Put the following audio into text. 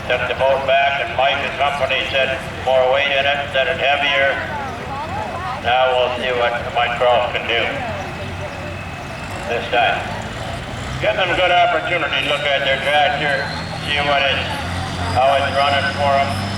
took the boat back, and Mike and company said more weight in it, said it heavier. Now we'll see what Mike Cross can do this time. Give them a good opportunity to look at their tractor, see how it's running for them.